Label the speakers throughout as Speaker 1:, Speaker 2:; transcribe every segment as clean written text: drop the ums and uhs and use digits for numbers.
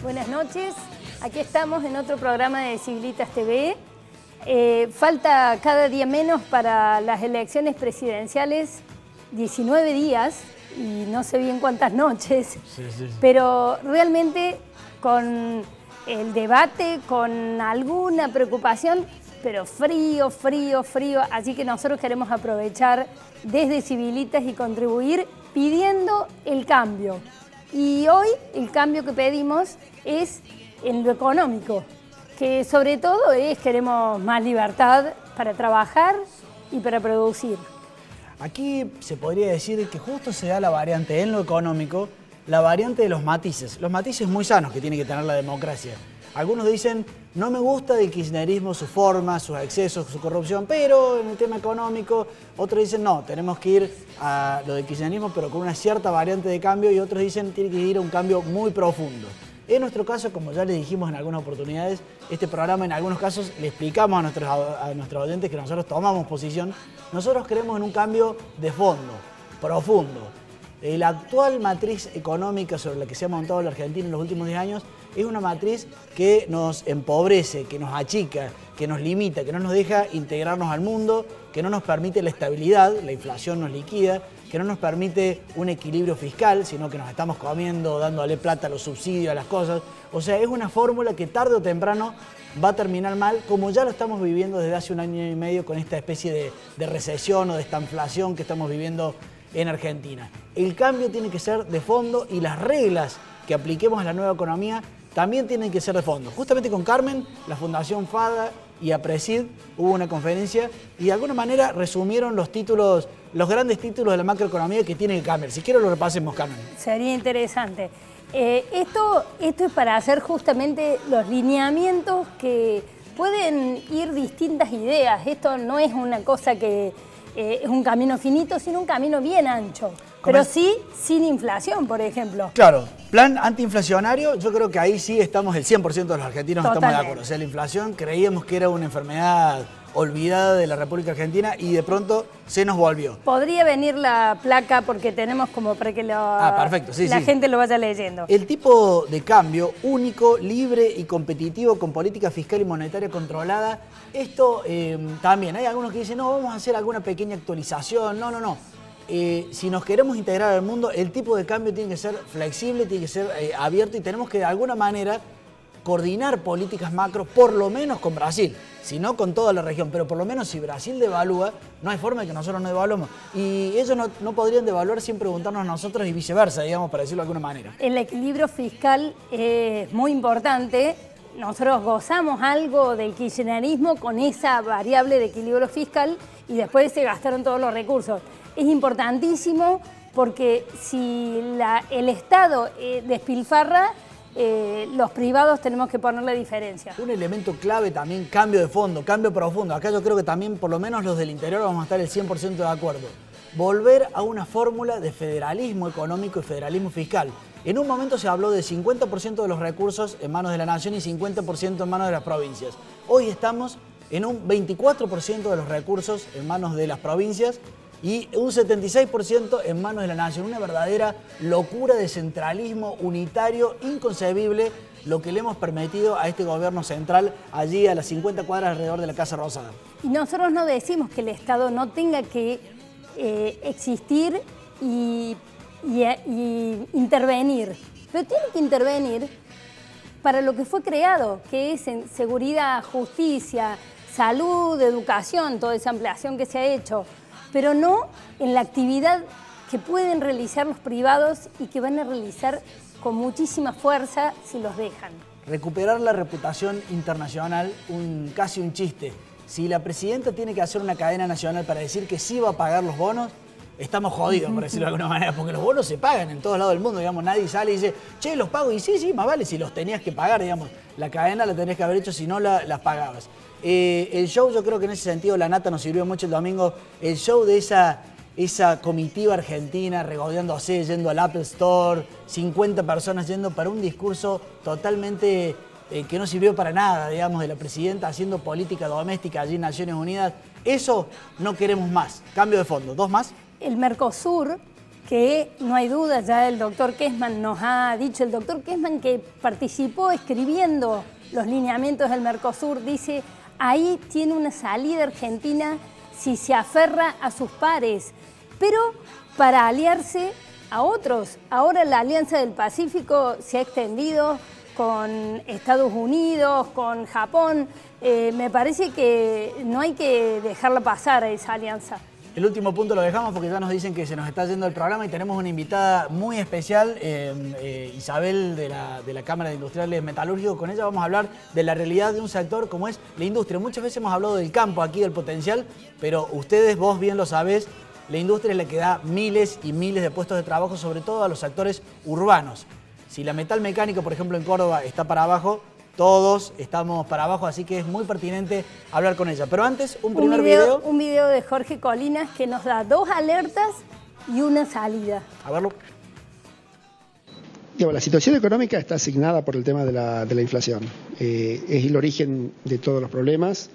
Speaker 1: Buenas noches, aquí estamos en otro programa de Civilitas TV. Falta cada día menos para las elecciones presidenciales, 19 días y no sé bien cuántas noches, pero realmente con el debate, con alguna preocupación, pero frío, así que nosotros queremos aprovechar desde Civilitas y contribuir pidiendo el cambio. Y hoy el cambio que pedimos es en lo económico, que sobre todo queremos más libertad para trabajar y para producir.
Speaker 2: Aquí se podría decir que justo se da la variante en lo económico, la variante de los matices muy sanos que tiene que tener la democracia. Algunos dicen, no me gusta del kirchnerismo, su forma, sus excesos, su corrupción, pero en el tema económico, otros dicen, no, tenemos que ir a lo del kirchnerismo, pero con una cierta variante de cambio, y otros dicen, tiene que ir a un cambio muy profundo. En nuestro caso, como ya les dijimos en algunas oportunidades, este programa en algunos casos le explicamos a nuestros oyentes que nosotros tomamos posición. Nosotros creemos en un cambio de fondo, profundo. La actual matriz económica sobre la que se ha montado la Argentina en los últimos 10 años es una matriz que nos empobrece, que nos achica, que nos limita, que no nos deja integrarnos al mundo, que no nos permite la estabilidad, la inflación nos liquida, que no nos permite un equilibrio fiscal, sino que nos estamos comiendo, dándole plata a los subsidios, a las cosas. O sea, es una fórmula que tarde o temprano va a terminar mal, como ya lo estamos viviendo desde hace un año y medio con esta especie de recesión o de estanflación que estamos viviendo en Argentina. El cambio tiene que ser de fondo y las reglas que apliquemos a la nueva economía también tienen que ser de fondo. Justamente con Carmen, la Fundación FADA y APRESID hubo una conferencia y de alguna manera resumieron los títulos, los grandes títulos de la macroeconomía que tiene que cambiar. Si quiero lo repasemos, Carmen.
Speaker 1: Sería interesante. Esto es para hacer justamente los lineamientos que pueden ir distintas ideas. Esto no es una cosa que es un camino finito, sino un camino bien ancho. Pero sí sin inflación, por ejemplo.
Speaker 2: Claro, plan antiinflacionario, yo creo que ahí sí estamos, el 100% de los argentinos
Speaker 1: Totalmente.
Speaker 2: Estamos de acuerdo. O sea, la inflación creíamos que era una enfermedad olvidada de la República Argentina y de pronto se nos volvió.
Speaker 1: Podría venir la placa porque tenemos como para que
Speaker 2: perfecto, sí,
Speaker 1: la gente lo vaya leyendo.
Speaker 2: El tipo de cambio único, libre y competitivo con política fiscal y monetaria controlada, esto también, hay algunos que dicen, no, vamos a hacer alguna pequeña actualización, no. Si nos queremos integrar al mundo, el tipo de cambio tiene que ser flexible, tiene que ser abierto y tenemos que de alguna manera coordinar políticas macro, por lo menos con Brasil, si no con toda la región, pero por lo menos si Brasil devalúa, no hay forma de que nosotros no devaluemos. Y ellos no podrían devaluar sin preguntarnos a nosotros y viceversa, digamos, para decirlo de alguna manera.
Speaker 1: El equilibrio fiscal es muy importante. Nosotros gozamos algo del kirchnerismo con esa variable de equilibrio fiscal y después se gastaron todos los recursos. Es importantísimo porque si el Estado despilfarra, los privados tenemos que poner la diferencia.
Speaker 2: Un elemento clave también, cambio de fondo, cambio profundo. Acá yo creo que también, por lo menos los del interior, vamos a estar el 100% de acuerdo. Volver a una fórmula de federalismo económico y federalismo fiscal. En un momento se habló de 50% de los recursos en manos de la nación y 50% en manos de las provincias. Hoy estamos en un 24% de los recursos en manos de las provincias y un 76% en manos de la nación. Una verdadera locura de centralismo unitario, inconcebible, lo que le hemos permitido a este gobierno central allí a las 50 cuadras alrededor de la Casa Rosada.
Speaker 1: Y nosotros no decimos que el Estado no tenga que existir y intervenir, pero tiene que intervenir para lo que fue creado, que es en seguridad, justicia, salud, educación, toda esa ampliación que se ha hecho, pero no en la actividad que pueden realizar los privados y que van a realizar con muchísima fuerza si los dejan.
Speaker 2: Recuperar la reputación internacional, casi un chiste. Si la presidenta tiene que hacer una cadena nacional para decir que sí va a pagar los bonos, estamos jodidos, por decirlo de alguna manera, porque los bonos se pagan en todos lados del mundo, digamos, nadie sale y dice, che, los pago, y sí, más vale, si los tenías que pagar, digamos, la cadena la tenías que haber hecho, si no las pagabas. El show, yo creo que en ese sentido la nata nos sirvió mucho el domingo, el show de esa comitiva argentina regodeándose, yendo al Apple Store, 50 personas yendo para un discurso totalmente que no sirvió para nada, digamos, de la presidenta haciendo política doméstica allí en Naciones Unidas. Eso no queremos más. Cambio de fondo. ¿Dos más?
Speaker 1: El Mercosur, que no hay duda, ya el doctor Kessman nos ha dicho, el doctor Kessman que participó escribiendo los lineamientos del Mercosur, dice, ahí tiene una salida Argentina si se aferra a sus pares, pero para aliarse a otros. Ahora la Alianza del Pacífico se ha extendido con Estados Unidos, con Japón. Me parece que no hay que dejarla pasar a esa alianza.
Speaker 2: El último punto lo dejamos porque ya nos dicen que se nos está yendo el programa y tenemos una invitada muy especial, Isabel de la Cámara de Industriales Metalúrgicos. Con ella vamos a hablar de la realidad de un sector como es la industria. Muchas veces hemos hablado del campo aquí, del potencial, pero ustedes, vos bien lo sabés, la industria es la que da miles y miles de puestos de trabajo, sobre todo a los sectores urbanos. Si la metal mecánica, por ejemplo, en Córdoba está para abajo, todos estamos para abajo, así que es muy pertinente hablar con ella. Pero antes, un primer video.
Speaker 1: Un video de Jorge Colinas que nos da 2 alertas y una salida.
Speaker 2: A verlo.
Speaker 3: La situación económica está asignada por el tema de la inflación. Es el origen de todos los problemas.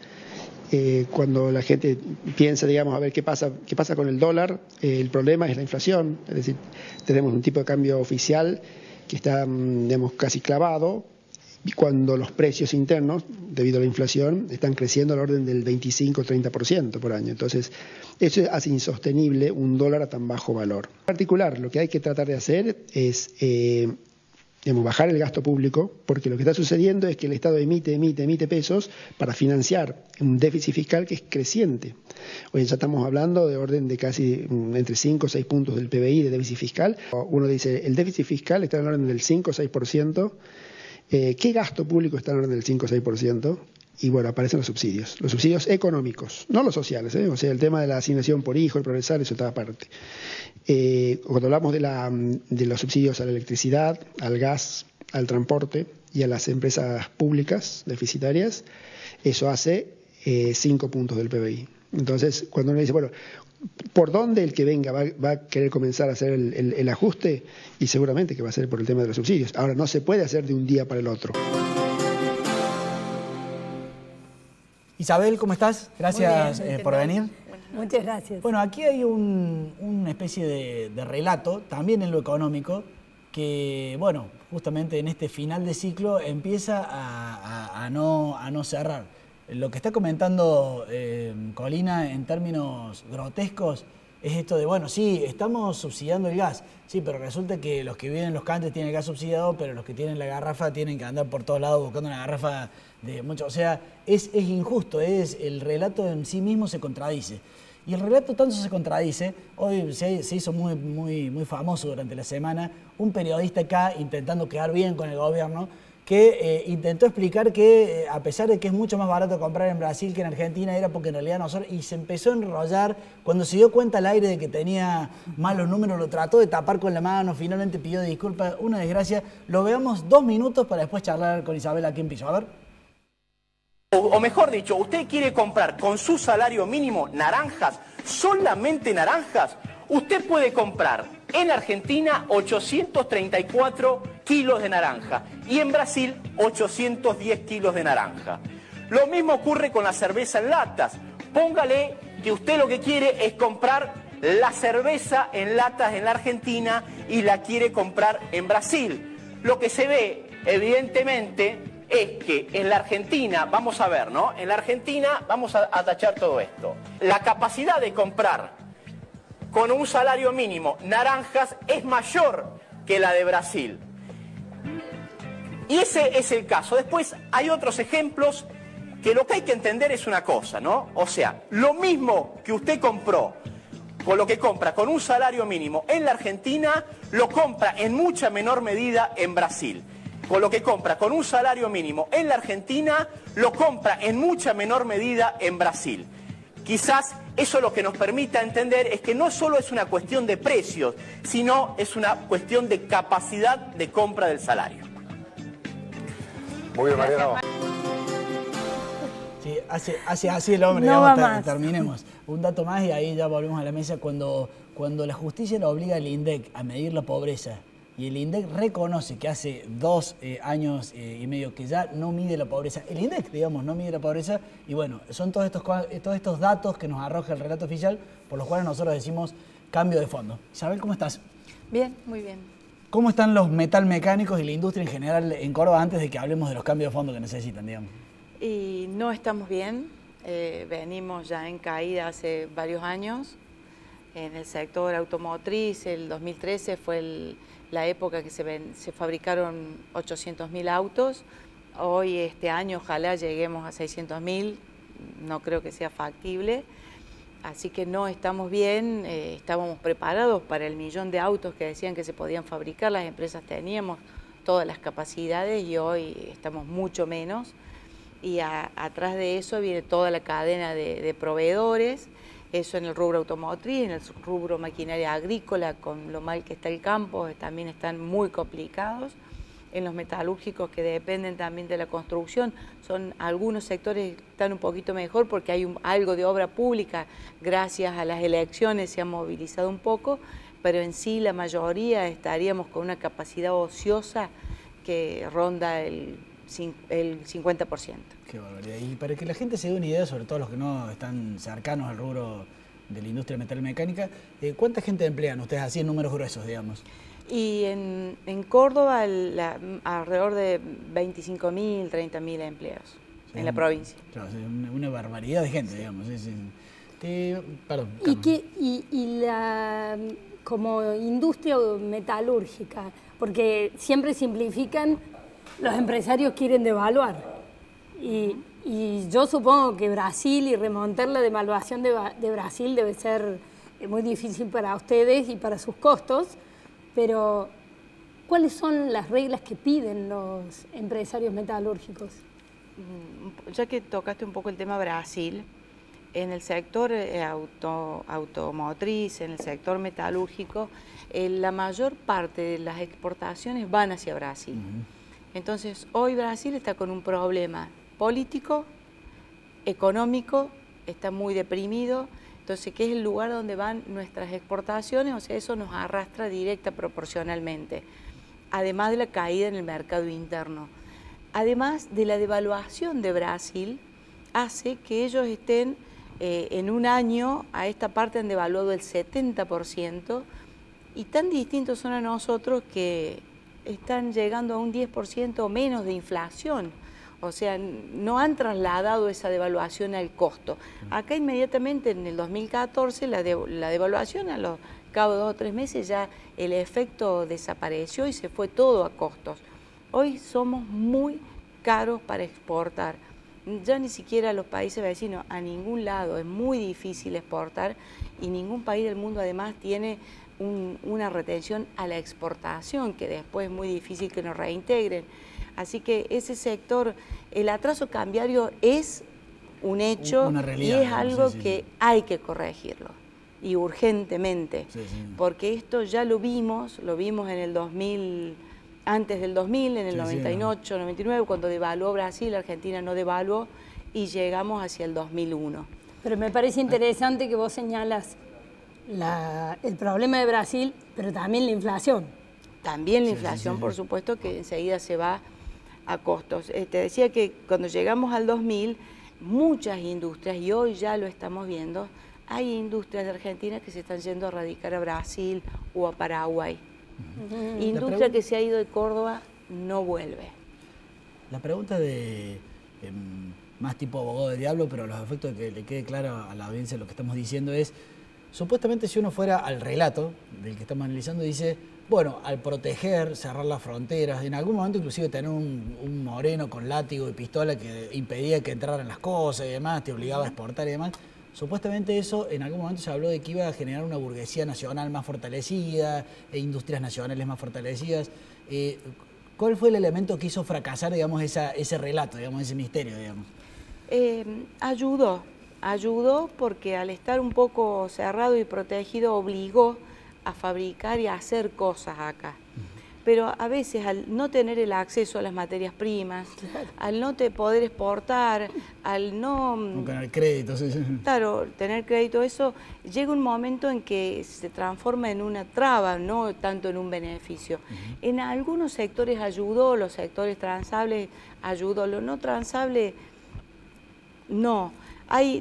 Speaker 3: Cuando la gente piensa, digamos, a ver qué pasa con el dólar, el problema es la inflación. Es decir, tenemos un tipo de cambio oficial que está, digamos, casi clavado, y cuando los precios internos, debido a la inflación, están creciendo al orden del 25-30% por año. Entonces, eso hace insostenible un dólar a tan bajo valor. En particular, lo que hay que tratar de hacer es digamos, bajar el gasto público, porque lo que está sucediendo es que el Estado emite pesos para financiar un déficit fiscal que es creciente. Hoy ya estamos hablando de orden de casi entre 5 o 6 puntos del PBI de déficit fiscal. Uno dice, el déficit fiscal está en el orden del 5 o 6%. ¿Qué gasto público está en el orden del 5 o 6%? Y bueno, aparecen los subsidios económicos, no los sociales, o sea, el tema de la asignación por hijo, el progresar, eso está aparte. Cuando hablamos de los subsidios a la electricidad, al gas, al transporte y a las empresas públicas deficitarias, eso hace 5 puntos del PBI. Entonces, cuando uno dice, bueno, ¿por dónde el que venga va a querer comenzar a hacer el ajuste? Y seguramente que va a ser por el tema de los subsidios. Ahora, no se puede hacer de un día para el otro.
Speaker 2: Isabel, ¿cómo estás? Gracias por venir.
Speaker 1: Muchas gracias.
Speaker 2: Bueno, aquí hay una especie de relato, también en lo económico, que, bueno, justamente en este final de ciclo empieza a no cerrar. Lo que está comentando Colina en términos grotescos es esto de, bueno, sí, estamos subsidiando el gas, sí, pero resulta que los que viven en los cantes tienen el gas subsidiado, pero los que tienen la garrafa tienen que andar por todos lados buscando una garrafa de mucho. O sea, es injusto, el relato en sí mismo se contradice. Y el relato tanto se contradice, hoy se hizo muy famoso durante la semana, un periodista acá intentando quedar bien con el gobierno, que intentó explicar que a pesar de que es mucho más barato comprar en Brasil que en Argentina, era porque en realidad nosotros, y se empezó a enrollar, cuando se dio cuenta al aire de que tenía malos números, lo trató de tapar con la mano, finalmente pidió disculpas, una desgracia. Lo veamos 2 minutos para después charlar con Isabel aquí en piso. A ver.
Speaker 4: O mejor dicho, usted quiere comprar con su salario mínimo naranjas, solamente naranjas, usted puede comprar en Argentina 834 kilos de naranja y en Brasil 810 kilos de naranja. Lo mismo ocurre con la cerveza en latas. Póngale que usted lo que quiere es comprar la cerveza en latas en la Argentina y la quiere comprar en Brasil. Lo que se ve, evidentemente, es que en la Argentina, vamos a ver, ¿no? En la Argentina vamos a tachar todo esto. La capacidad de comprar con un salario mínimo naranjas es mayor que la de Brasil. Y ese es el caso. Después hay otros ejemplos que lo que hay que entender es una cosa, ¿no? O sea, lo mismo que usted compró, con lo que compra con un salario mínimo en la Argentina, lo compra en mucha menor medida en Brasil. Con lo que compra con un salario mínimo en la Argentina, lo compra en mucha menor medida en Brasil. Quizás eso lo que nos permita entender es que no solo es una cuestión de precios, sino es una cuestión de capacidad de compra del salario.
Speaker 5: Muy bien, Mariano.
Speaker 2: Sí, hace así el hombre,
Speaker 1: no
Speaker 2: digamos, terminemos. Un dato más y ahí ya volvemos a la mesa. Cuando la justicia le obliga al INDEC a medir la pobreza y el INDEC reconoce que hace 2 años y medio que ya no mide la pobreza, el INDEC, digamos, no mide la pobreza, y bueno, son todos estos datos que nos arroja el relato oficial, por los cuales nosotros decimos cambio de fondo. Isabel, ¿cómo estás?
Speaker 6: Bien, muy bien.
Speaker 2: ¿Cómo están los metalmecánicos y la industria en general en Córdoba antes de que hablemos de los cambios de fondo que necesitan, digamos?
Speaker 6: Y no estamos bien, venimos ya en caída hace varios años. En el sector automotriz, el 2013 fue la época que se fabricaron 800.000 autos. Hoy, este año, ojalá lleguemos a 600.000, no creo que sea factible. Así que no estamos bien, estábamos preparados para el 1.000.000 de autos que decían que se podían fabricar, las empresas teníamos todas las capacidades y hoy estamos mucho menos. Y atrás de eso viene toda la cadena de proveedores, eso en el rubro automotriz, en el rubro maquinaria agrícola, con lo mal que está el campo, también están muy complicados. En los metalúrgicos que dependen también de la construcción, son algunos sectores que están un poquito mejor porque hay algo de obra pública, gracias a las elecciones se ha movilizado un poco, pero en sí la mayoría estaríamos con una capacidad ociosa que ronda el 50%.
Speaker 2: Qué barbaridad. Y para que la gente se dé una idea, sobre todo los que no están cercanos al rubro de la industria metalmecánica, ¿cuánta gente emplean ustedes así en números gruesos, digamos?
Speaker 6: Y en Córdoba alrededor de 25.000, 30.000 empleos, sí, en la provincia.
Speaker 2: Claro, una barbaridad de gente, digamos. Perdón.
Speaker 1: Y como industria metalúrgica, porque siempre simplifican, los empresarios quieren devaluar. Y yo supongo que Brasil y remontar la devaluación de Brasil debe ser muy difícil para ustedes y para sus costos, pero ¿cuáles son las reglas que piden los empresarios metalúrgicos?
Speaker 6: Ya que tocaste un poco el tema Brasil, en el sector automotriz, en el sector metalúrgico, la mayor parte de las exportaciones van hacia Brasil. Entonces, hoy Brasil está con un problema político, económico, está muy deprimido. Entonces, ¿qué es el lugar donde van nuestras exportaciones? O sea, eso nos arrastra directa proporcionalmente, además de la caída en el mercado interno. Además de la devaluación de Brasil, hace que ellos estén en un año, a esta parte han devaluado el 70%, y tan distintos son a nosotros que están llegando a un 10% o menos de inflación. O sea, no han trasladado esa devaluación al costo. Acá inmediatamente en el 2014 la devaluación a los cabo de 2 o 3 meses ya el efecto desapareció y se fue todo a costos. Hoy somos muy caros para exportar. Ya ni siquiera a los países vecinos, a ningún lado, es muy difícil exportar y ningún país del mundo además tiene una retención a la exportación, que después es muy difícil que nos reintegren. Así que ese sector, el atraso cambiario es un hecho, una realidad, y es algo que hay que corregirlo, y urgentemente, porque esto ya lo vimos en el 2000, antes del 2000, en el 98, 99, cuando devaluó Brasil, Argentina no devaluó, y llegamos hacia el 2001.
Speaker 1: Pero me parece interesante que vos señalas el problema de Brasil, pero también la inflación.
Speaker 6: También la inflación, por supuesto, que enseguida se va a costos. Te decía que cuando llegamos al 2000, muchas industrias, y hoy ya lo estamos viendo, hay industrias de Argentina que se están yendo a radicar a Brasil o a Paraguay. Industria que se ha ido de Córdoba no vuelve.
Speaker 2: La pregunta de más tipo abogado del diablo, pero a los efectos de que le quede claro a la audiencia lo que estamos diciendo es, supuestamente si uno fuera al relato del que estamos analizando, dice, bueno, al proteger, cerrar las fronteras, en algún momento inclusive tener un moreno con látigo y pistola que impedía que entraran las cosas y demás, te obligaba a exportar y demás, supuestamente eso en algún momento se habló de que iba a generar una burguesía nacional más fortalecida, industrias nacionales más fortalecidas. ¿Cuál fue el elemento que hizo fracasar, digamos, ese relato, digamos, ese misterio, digamos?
Speaker 6: Ayudó ayudó porque al estar un poco cerrado y protegido obligó a fabricar y a hacer cosas acá. Pero a veces al no tener el acceso a las materias primas, al no poder exportar, al no
Speaker 2: tener crédito, sí.
Speaker 6: Claro, tener crédito, eso llega un momento en que se transforma en una traba, no tanto en un beneficio. En algunos sectores ayudó, los sectores transables ayudó, lo no transable no.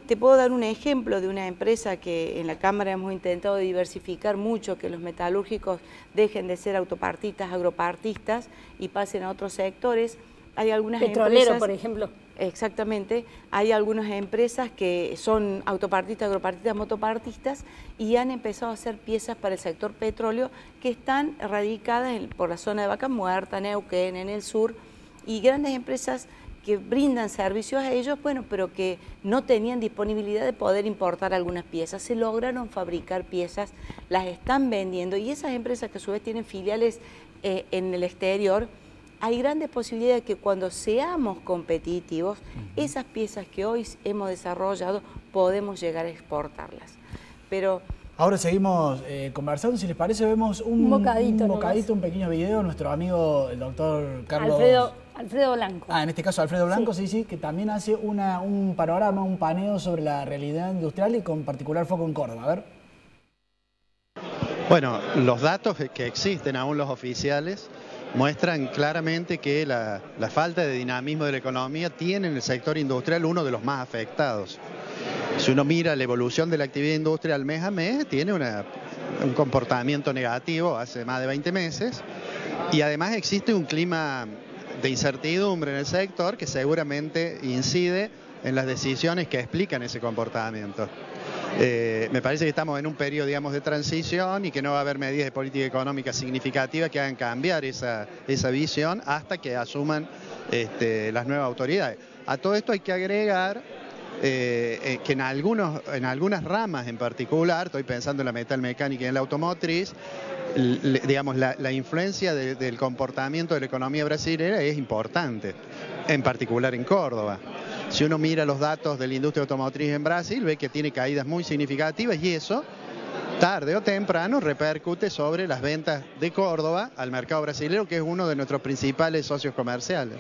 Speaker 6: Te puedo dar un ejemplo de una empresa que en la Cámara hemos intentado diversificar mucho, que los metalúrgicos dejen de ser autopartistas, agropartistas y pasen a otros sectores. Hay algunas
Speaker 1: petrolero, por ejemplo.
Speaker 6: Exactamente. Hay algunas empresas que son autopartistas, agropartistas, motopartistas y han empezado a hacer piezas para el sector petróleo que están radicadas por la zona de Vaca Muerta, Neuquén, en el sur, y grandes empresas que brindan servicios a ellos, bueno, pero que no tenían disponibilidad de poder importar algunas piezas. Se lograron fabricar piezas, las están vendiendo, y esas empresas que a su vez tienen filiales en el exterior, hay grandes posibilidades de que cuando seamos competitivos, esas piezas que hoy hemos desarrollado, podemos llegar a exportarlas. Pero
Speaker 2: ahora seguimos conversando, si les parece vemos un bocadito, un pequeño video de nuestro amigo el doctor Carlos...
Speaker 1: Alfredo Blanco.
Speaker 2: En este caso Alfredo Blanco, sí, que también hace un panorama, un paneo sobre la realidad industrial y con particular foco en Córdoba. A ver.
Speaker 7: Bueno, los datos que existen, aún los oficiales, muestran claramente que la falta de dinamismo de la economía tiene en el sector industrial uno de los más afectados. Si uno mira la evolución de la actividad industrial mes a mes, tiene un comportamiento negativo hace más de 20 meses y además existe un clima de incertidumbre en el sector que seguramente incide en las decisiones que explican ese comportamiento. Me parece que estamos en un periodo, digamos, de transición y que no va a haber medidas de política económica significativas que hagan cambiar esa visión hasta que asuman las nuevas autoridades. A todo esto hay que agregar que en algunas ramas en particular, estoy pensando en la metalmecánica y en la automotriz, digamos, la influencia del comportamiento de la economía brasileña es importante, en particular en Córdoba. Si uno mira los datos de la industria automotriz en Brasil, ve que tiene caídas muy significativas y eso, tarde o temprano, repercute sobre las ventas de Córdoba al mercado brasileño, que es uno de nuestros principales socios comerciales.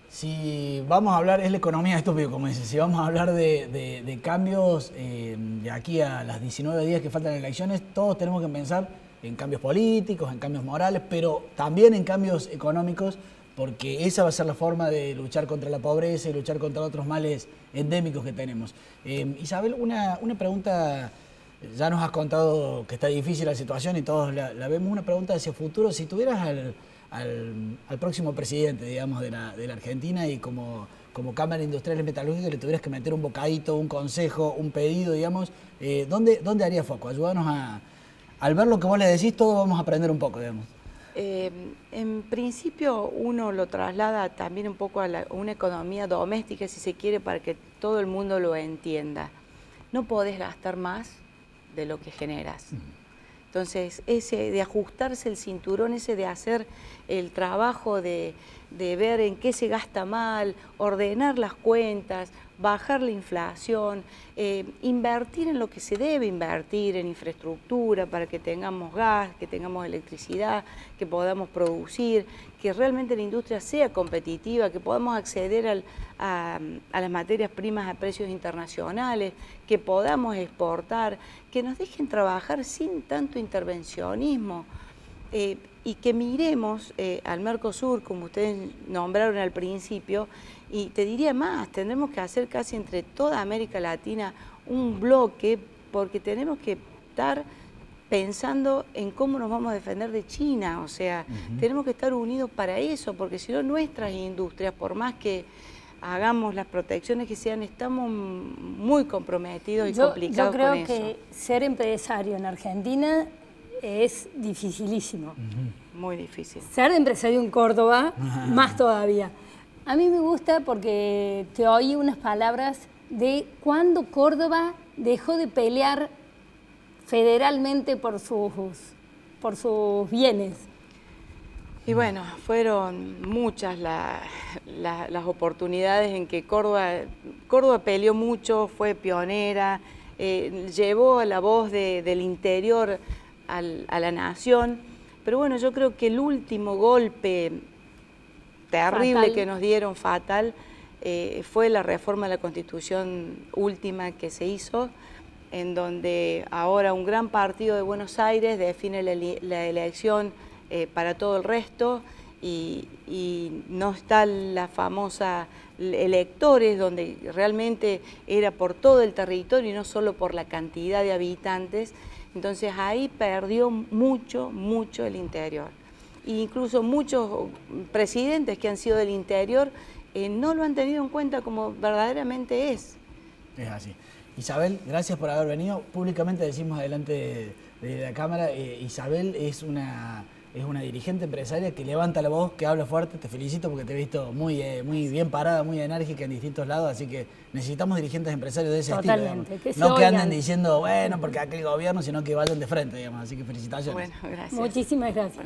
Speaker 2: Si vamos a hablar, es la economía estúpida, como dice, si vamos a hablar de cambios de aquí a las 19 días que faltan elecciones, todos tenemos que pensar en cambios políticos, en cambios morales, pero también en cambios económicos, porque esa va a ser la forma de luchar contra la pobreza y luchar contra otros males endémicos que tenemos. Isabel, una pregunta, ya nos has contado que está difícil la situación y todos la vemos, una pregunta hacia el futuro, si tuvieras al próximo presidente, digamos, de la Argentina y como Cámara Industrial y Metalúrgica le tuvieras que meter un bocadito, un consejo, un pedido, digamos, ¿dónde haría foco? Ayúdanos al ver lo que vos le decís, todos vamos a aprender un poco, digamos.
Speaker 6: En principio uno lo traslada también un poco a una economía doméstica, si se quiere, para que todo el mundo lo entienda. No podés gastar más de lo que generas. Entonces, ese de ajustarse el cinturón, ese de hacer el trabajo de ver en qué se gasta mal, ordenar las cuentas, bajar la inflación, invertir en lo que se debe invertir, en infraestructura para que tengamos gas, que tengamos electricidad, que podamos producir, que realmente la industria sea competitiva, que podamos acceder a las materias primas a precios internacionales, que podamos exportar, que nos dejen trabajar sin tanto intervencionismo. Y que miremos al Mercosur, como ustedes nombraron al principio, y te diría más, tendremos que hacer casi entre toda América Latina un bloque, porque tenemos que estar pensando en cómo nos vamos a defender de China, o sea, tenemos que estar unidos para eso, porque si no nuestras industrias, por más que hagamos las protecciones que sean, estamos muy comprometidos y complicados con eso.
Speaker 1: Yo creo que ser empresario en Argentina es dificilísimo.
Speaker 6: Muy difícil.
Speaker 1: Ser empresario en Córdoba, más todavía. A mí me gusta porque te oí unas palabras de cuando Córdoba dejó de pelear federalmente por sus bienes.
Speaker 6: Y bueno, fueron muchas las oportunidades en que Córdoba peleó mucho, fue pionera, llevó la voz del interior a la nación, pero bueno, yo creo que el último golpe terrible que nos dieron, fatal, fue la reforma de la Constitución última que se hizo, en donde ahora un gran partido de Buenos Aires define la elección para todo el resto y no está la famosa electores, donde realmente era por todo el territorio y no solo por la cantidad de habitantes. Entonces ahí perdió mucho el interior. E incluso muchos presidentes que han sido del interior no lo han tenido en cuenta como verdaderamente es.
Speaker 2: Es así. Isabel, gracias por haber venido. Públicamente decimos delante de la cámara, Isabel es una dirigente empresaria que levanta la voz, que habla fuerte. Te felicito porque te he visto muy bien parada, muy enérgica en distintos lados, así que necesitamos dirigentes empresarios de ese
Speaker 1: Totalmente,
Speaker 2: estilo.
Speaker 1: que
Speaker 2: No que anden diciendo, bueno, porque aquel gobierno, sino que vayan de frente, digamos. Así que felicitaciones.
Speaker 6: Bueno, gracias.
Speaker 1: Muchísimas gracias.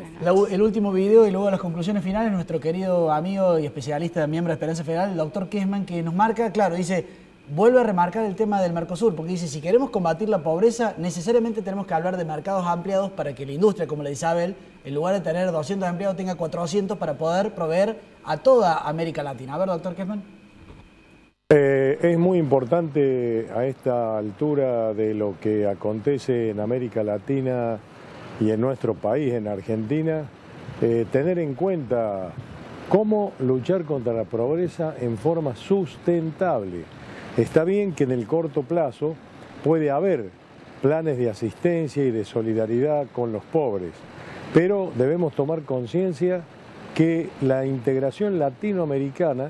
Speaker 2: El último video y luego las conclusiones finales, nuestro querido amigo y especialista, miembro de Esperanza Federal, el doctor Kessman, que nos marca, claro, dice... Vuelve a remarcar el tema del Mercosur, porque dice, si queremos combatir la pobreza, necesariamente tenemos que hablar de mercados ampliados para que la industria, como le dice Isabel, en lugar de tener 200 empleados, tenga 400 para poder proveer a toda América Latina. A ver, doctor Kessman.
Speaker 5: Es muy importante a esta altura de lo que acontece en América Latina y en nuestro país, en Argentina, tener en cuenta cómo luchar contra la pobreza en forma sustentable. Está bien que en el corto plazo puede haber planes de asistencia y de solidaridad con los pobres, pero debemos tomar conciencia que la integración latinoamericana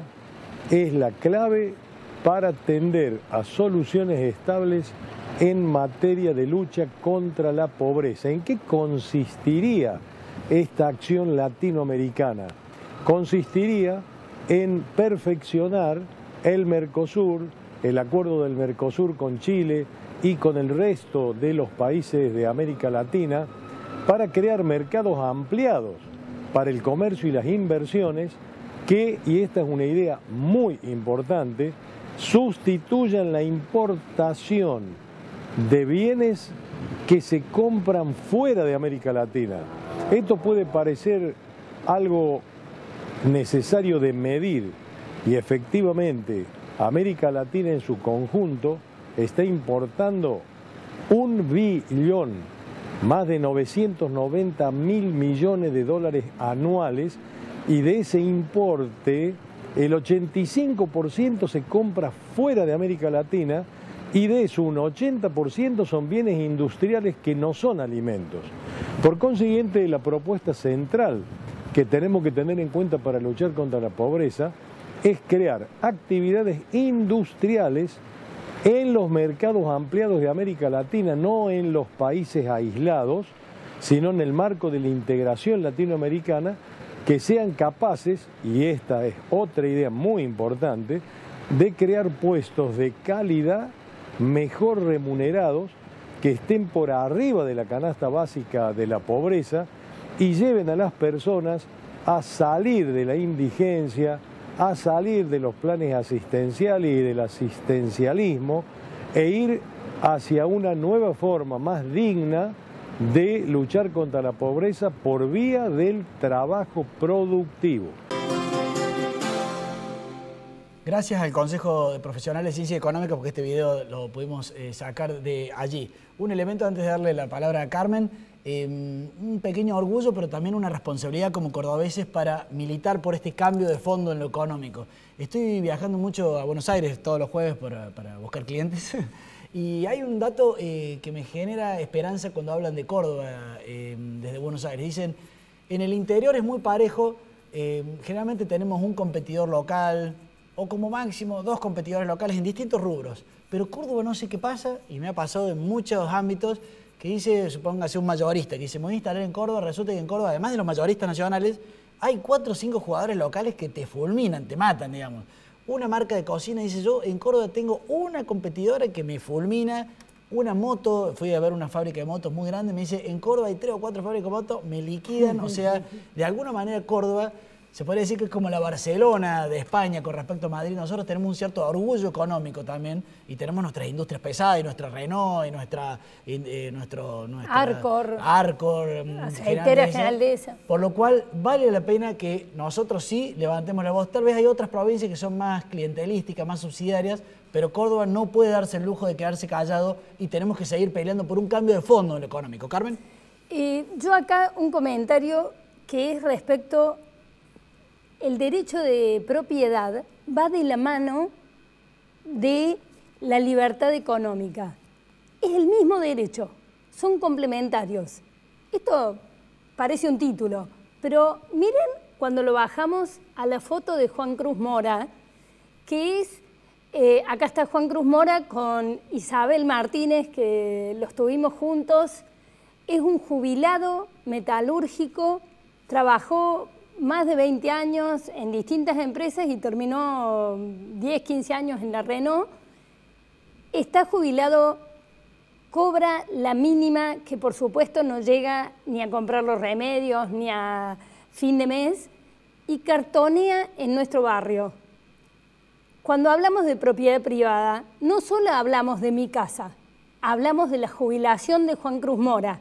Speaker 5: es la clave para tender a soluciones estables en materia de lucha contra la pobreza. ¿En qué consistiría esta acción latinoamericana? Consistiría en perfeccionar el Mercosur, el acuerdo del Mercosur con Chile y con el resto de los países de América Latina para crear mercados ampliados para el comercio y las inversiones que, y esta es una idea muy importante, sustituyan la importación de bienes que se compran fuera de América Latina. Esto puede parecer algo necesario de medir y efectivamente América Latina en su conjunto está importando 1 billón, más de 990 mil millones de dólares anuales, y de ese importe el 85% se compra fuera de América Latina y de eso un 80% son bienes industriales que no son alimentos. Por consiguiente, la propuesta central que tenemos que tener en cuenta para luchar contra la pobreza es crear actividades industriales en los mercados ampliados de América Latina, no en los países aislados, sino en el marco de la integración latinoamericana, que sean capaces, y esta es otra idea muy importante, de crear puestos de calidad mejor remunerados, que estén por arriba de la canasta básica de la pobreza y lleven a las personas a salir de la indigencia, a salir de los planes asistenciales y del asistencialismo e ir hacia una nueva forma más digna de luchar contra la pobreza por vía del trabajo productivo.
Speaker 2: Gracias al Consejo de Profesionales de Ciencia Económica, porque este video lo pudimos sacar de allí. Un elemento antes de darle la palabra a Carmen, un pequeño orgullo, pero también una responsabilidad como cordobeses para militar por este cambio de fondo en lo económico. Estoy viajando mucho a Buenos Aires todos los jueves para buscar clientes y hay un dato que me genera esperanza cuando hablan de Córdoba desde Buenos Aires. Dicen, en el interior es muy parejo, generalmente tenemos un competidor local o como máximo 2 competidores locales en distintos rubros, pero Córdoba no sé qué pasa, y me ha pasado en muchos ámbitos, que dice, supóngase un mayorista, que dice, me voy a instalar en Córdoba, resulta que en Córdoba, además de los mayoristas nacionales, hay 4 o 5 jugadores locales que te fulminan, te matan, digamos. Una marca de cocina dice, yo en Córdoba tengo una competidora que me fulmina una moto, fui a ver una fábrica de motos muy grande, me dice, en Córdoba hay 3 o 4 fábricas de motos, me liquidan, o sea, de alguna manera Córdoba se podría decir que es como la Barcelona de España con respecto a Madrid. Nosotros tenemos un cierto orgullo económico también y tenemos nuestras industrias pesadas y nuestra Renault y nuestra
Speaker 1: Arcor,
Speaker 2: Aceitera
Speaker 1: General Dehesa.
Speaker 2: Por lo cual vale la pena que nosotros sí levantemos la voz. Tal vez hay otras provincias que son más clientelísticas, más subsidiarias, pero Córdoba no puede darse el lujo de quedarse callado y tenemos que seguir peleando por un cambio de fondo en lo económico. ¿Carmen?
Speaker 1: Yo acá un comentario que es respecto. El derecho de propiedad va de la mano de la libertad económica. Es el mismo derecho, son complementarios. Esto parece un título, pero miren cuando lo bajamos a la foto de Juan Cruz Mora, que es, acá está Juan Cruz Mora con Isabel Martínez, que los tuvimos juntos. Es un jubilado metalúrgico, trabajó más de 20 años en distintas empresas y terminó 10, 15 años en la Renault. Está jubilado, cobra la mínima, que por supuesto no llega ni a comprar los remedios ni a fin de mes, y cartonea en nuestro barrio. Cuando hablamos de propiedad privada, no solo hablamos de mi casa, hablamos de la jubilación de Juan Cruz Mora,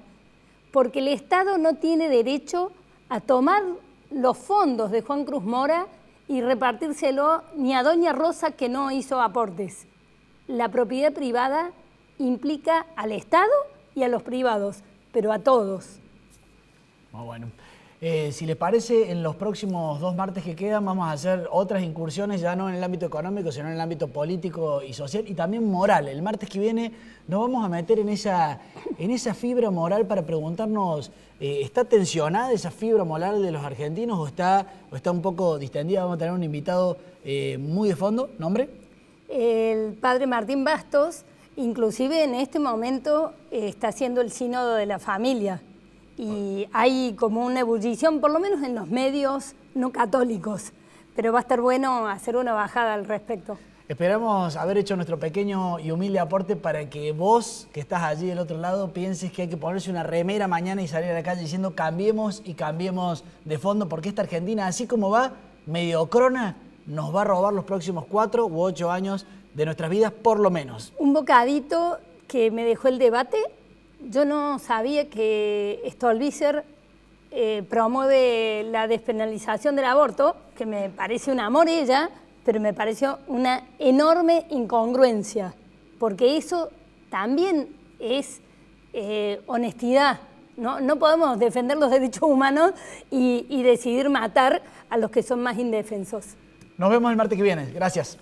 Speaker 1: porque el Estado no tiene derecho a tomar los fondos de Juan Cruz Mora y repartírselo ni a doña Rosa, que no hizo aportes. La propiedad privada implica al Estado y a los privados, pero a todos.
Speaker 2: Muy bueno. Si les parece, en los próximos 2 martes que quedan vamos a hacer otras incursiones, ya no en el ámbito económico, sino en el ámbito político y social y también moral. El martes que viene nos vamos a meter en esa fibra moral para preguntarnos, ¿está tensionada esa fibra moral de los argentinos o está un poco distendida? Vamos a tener un invitado muy de fondo. ¿Nombre?
Speaker 1: El padre Martín Bastos, inclusive en este momento está haciendo el sínodo de la familia. Y hay como una ebullición, por lo menos en los medios no católicos, pero va a estar bueno hacer una bajada al respecto.
Speaker 2: Esperamos haber hecho nuestro pequeño y humilde aporte para que vos, que estás allí del otro lado, pienses que hay que ponerse una remera mañana y salir a la calle diciendo cambiemos y cambiemos de fondo, porque esta Argentina, así como va, mediocrona, nos va a robar los próximos 4 u 8 años de nuestras vidas, por lo menos.
Speaker 1: Un bocadito que me dejó el debate. Yo no sabía que Stolbizer promueve la despenalización del aborto, que me parece un amor ella, pero me pareció una enorme incongruencia, porque eso también es honestidad. No podemos defender los derechos humanos y decidir matar a los que son más indefensos.
Speaker 2: Nos vemos el martes que viene. Gracias.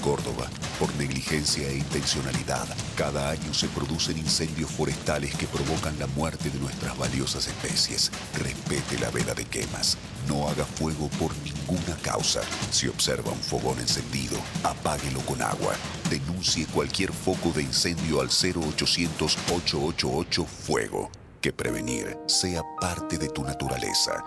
Speaker 8: Córdoba, por negligencia e intencionalidad, cada año se producen incendios forestales que provocan la muerte de nuestras valiosas especies. Respete la vela de quemas. No haga fuego por ninguna causa. Si observa un fogón encendido, apáguelo con agua. Denuncie cualquier foco de incendio al 0800-888-FUEGO. Que prevenir sea parte de tu naturaleza.